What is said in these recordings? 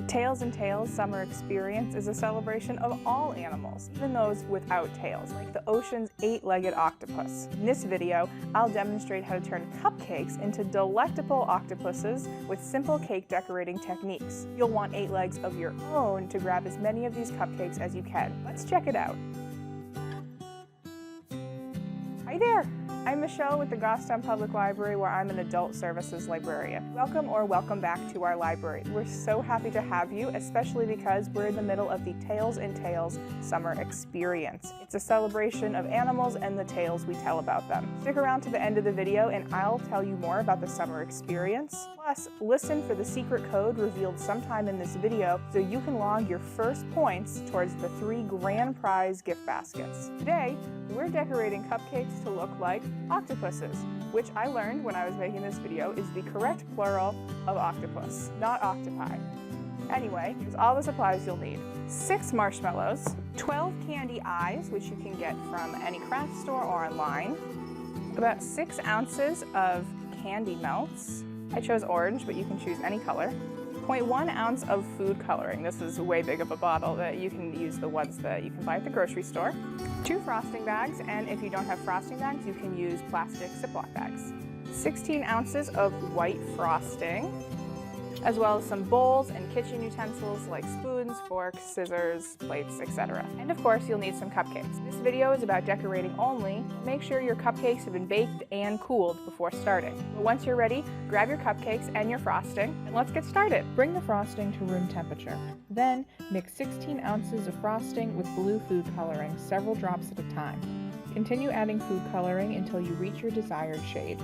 The Tails and Tails Summer Experience is a celebration of all animals, even those without tails, like the ocean's 8-legged octopus. In this video, I'll demonstrate how to turn cupcakes into delectable octopuses with simple cake decorating techniques. You'll want 8 legs of your own to grab as many of these cupcakes as you can. Let's check it out. Hi there! I'm Michelle with the Goffstown Public Library, where I'm an adult services librarian. Welcome or welcome back to our library. We're so happy to have you, especially because we're in the middle of the Tails and Tails Summer Experience. It's a celebration of animals and the tales we tell about them. Stick around to the end of the video and I'll tell you more about the summer experience. Plus, listen for the secret code revealed sometime in this video so you can log your first points towards the 3 grand prize gift baskets. Today, we're decorating cupcakes to look like octopuses, which I learned when I was making this video is the correct plural of octopus, not octopi. Anyway, here's all the supplies you'll need. 6 marshmallows, 12 candy eyes, which you can get from any craft store or online, about 6 ounces of candy melts. I chose orange, but you can choose any color. 0.1 ounce of food coloring. This is way big of a bottle that you can use the ones that you can buy at the grocery store. 2 frosting bags, and if you don't have frosting bags, you can use plastic Ziploc bags. 16 ounces of white frosting, as well as some bowls and kitchen utensils like spoons, forks, scissors, plates, etc. And of course, you'll need some cupcakes. This video is about decorating only. Make sure your cupcakes have been baked and cooled before starting. But once you're ready, grab your cupcakes and your frosting, and let's get started. Bring the frosting to room temperature. Then, mix 16 ounces of frosting with blue food coloring, several drops at a time. Continue adding food coloring until you reach your desired shade.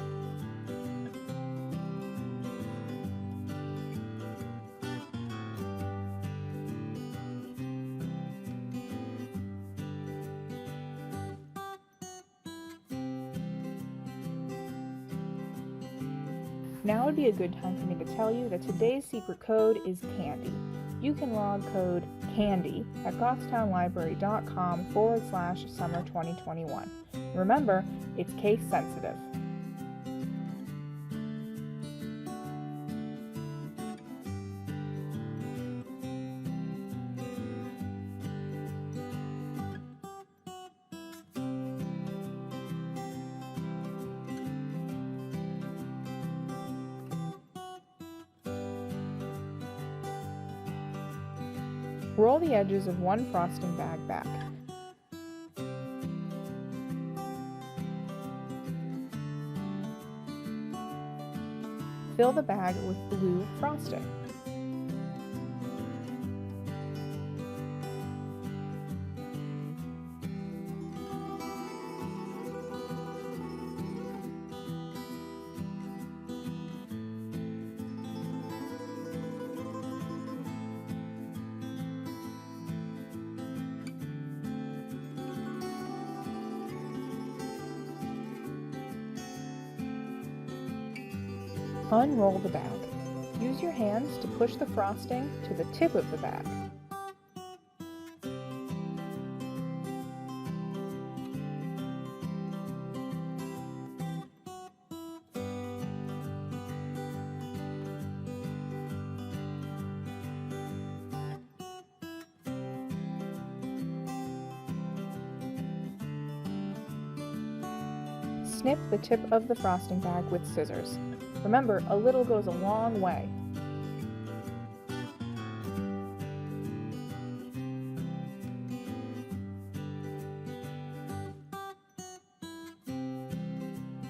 Now would be a good time for me to tell you that today's secret code is CANDY. You can log code CANDY at goffstownlibrary.com/summer2021. Remember, it's case sensitive. Roll the edges of one frosting bag back. Fill the bag with blue frosting. Unroll the bag. Use your hands to push the frosting to the tip of the bag. Snip the tip of the frosting bag with scissors. Remember, a little goes a long way.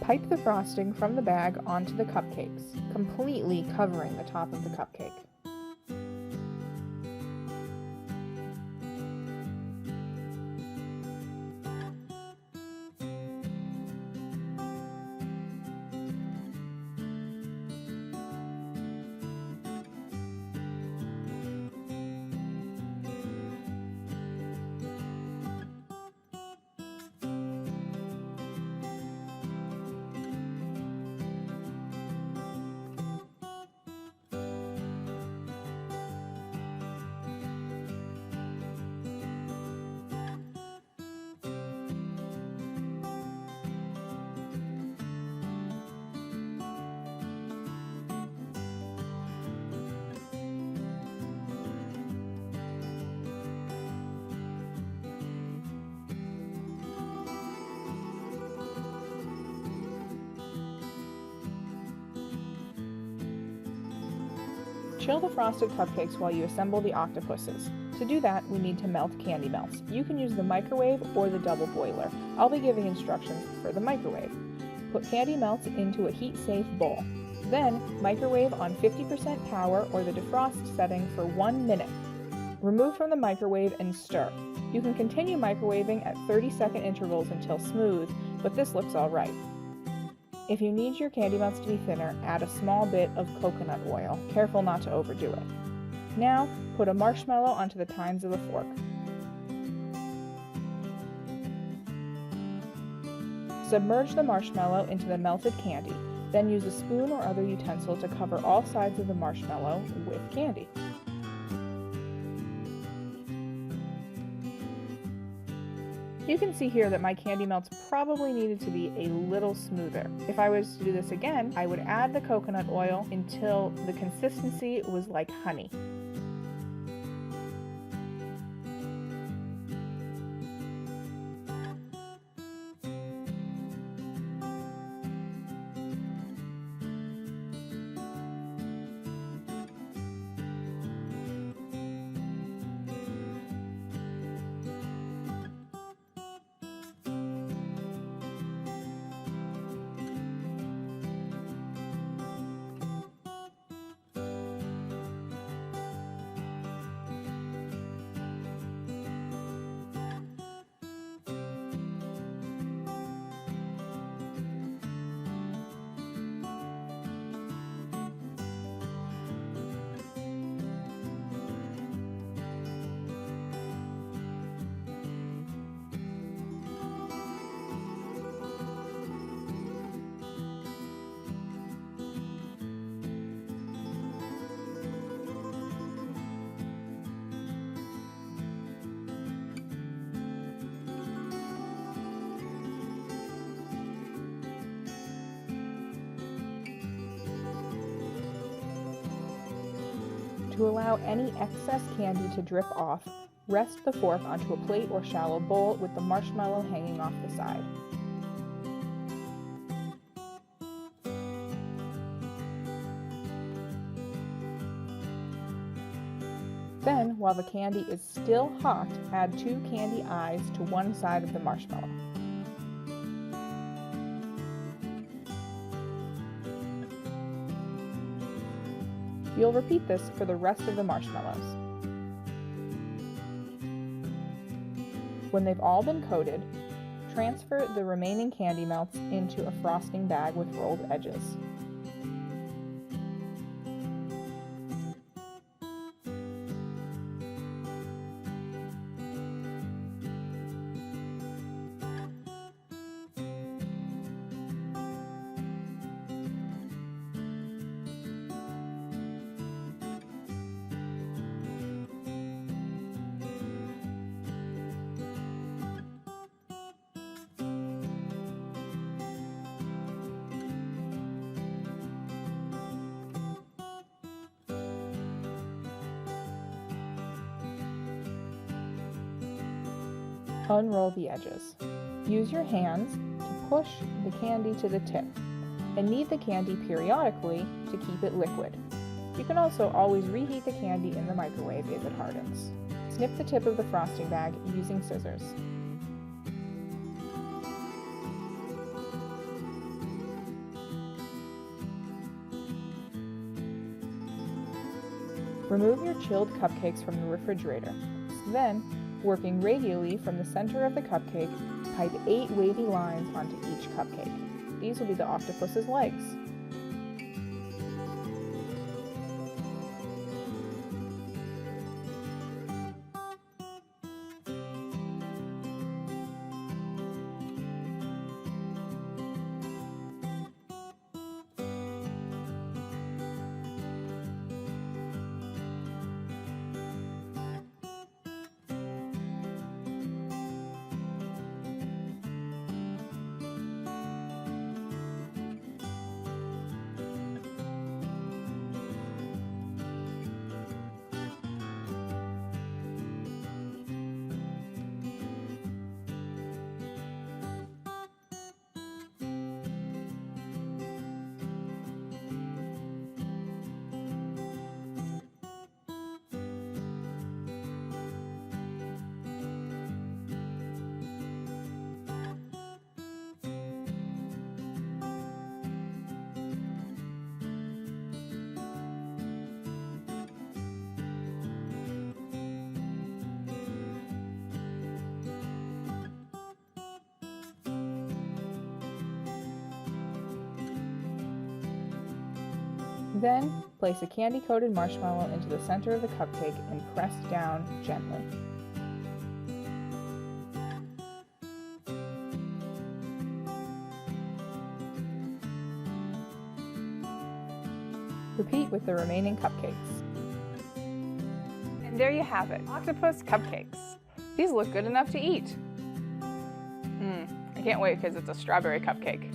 Pipe the frosting from the bag onto the cupcakes, completely covering the top of the cupcake. chill the frosted cupcakes while you assemble the octopuses. To do that, we need to melt candy melts. You can use the microwave or the double boiler. I'll be giving instructions for the microwave. Put candy melts into a heat-safe bowl. Then, microwave on 50% power or the defrost setting for 1 minute. Remove from the microwave and stir. You can continue microwaving at 30-second intervals until smooth, but this looks alright. If you need your candy melts to be thinner, add a small bit of coconut oil. Careful not to overdo it. Now, put a marshmallow onto the tines of a fork. Submerge the marshmallow into the melted candy, then use a spoon or other utensil to cover all sides of the marshmallow with candy. You can see here that my candy melts probably needed to be a little smoother. If I was to do this again, I would add the coconut oil until the consistency was like honey. To allow any excess candy to drip off, rest the fork onto a plate or shallow bowl with the marshmallow hanging off the side. Then, while the candy is still hot, add 2 candy eyes to one side of the marshmallow. You'll repeat this for the rest of the marshmallows. When they've all been coated, transfer the remaining candy melts into a frosting bag with rolled edges. Unroll the edges. Use your hands to push the candy to the tip and knead the candy periodically to keep it liquid. You can also always reheat the candy in the microwave if it hardens. Snip the tip of the frosting bag using scissors. Remove your chilled cupcakes from the refrigerator. Then, working radially from the center of the cupcake, pipe 8 wavy lines onto each cupcake. These will be the octopus's legs. Then, place a candy-coated marshmallow into the center of the cupcake and press down gently. Repeat with the remaining cupcakes. And there you have it, octopus cupcakes. These look good enough to eat. I can't wait because it's a strawberry cupcake.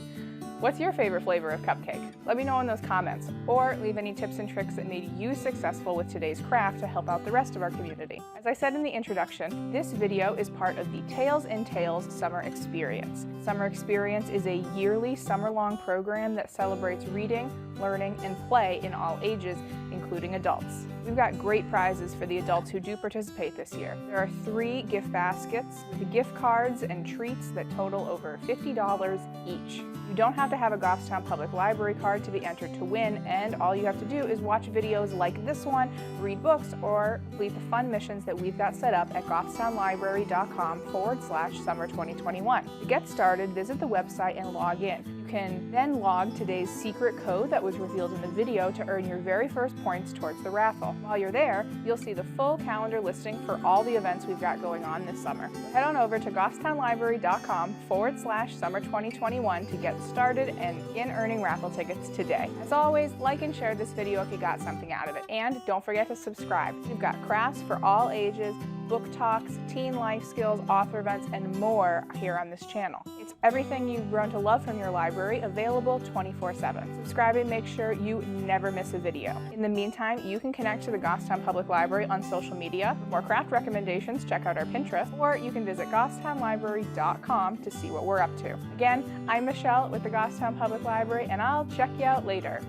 What's your favorite flavor of cupcake? Let me know in those comments, or leave any tips and tricks that made you successful with today's craft to help out the rest of our community. As I said in the introduction, this video is part of the Tales in Tales Summer Experience. Summer Experience is a yearly summer-long program that celebrates reading, learning, and play in all ages, including adults. We've got great prizes for the adults who do participate this year. There are 3 gift baskets with gift cards and treats that total over $50 each. You don't have to have a Goffstown Public Library card to be entered to win, and all you have to do is watch videos like this one, read books, or complete the fun missions that we've got set up at goffstownlibrary.com/summer2021. To get started, visit the website and log in. You can then log today's secret code that was revealed in the video to earn your very first points towards the raffle. While you're there, you'll see the full calendar listing for all the events we've got going on this summer. So head on over to goffstownlibrary.com/summer2021 to get started and begin earning raffle tickets today. As always, like and share this video if you got something out of it. And don't forget to subscribe. We've got crafts for all ages, book talks, teen life skills, author events, and more here on this channel. It's everything you've grown to love from your library, available 24/7. Subscribe and make sure you never miss a video. In the meantime, you can connect to the Goffstown Public Library on social media. For more craft recommendations, check out our Pinterest, or you can visit goffstownlibrary.com to see what we're up to. Again, I'm Michelle with the Goffstown Public Library, and I'll check you out later.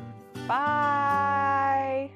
Bye!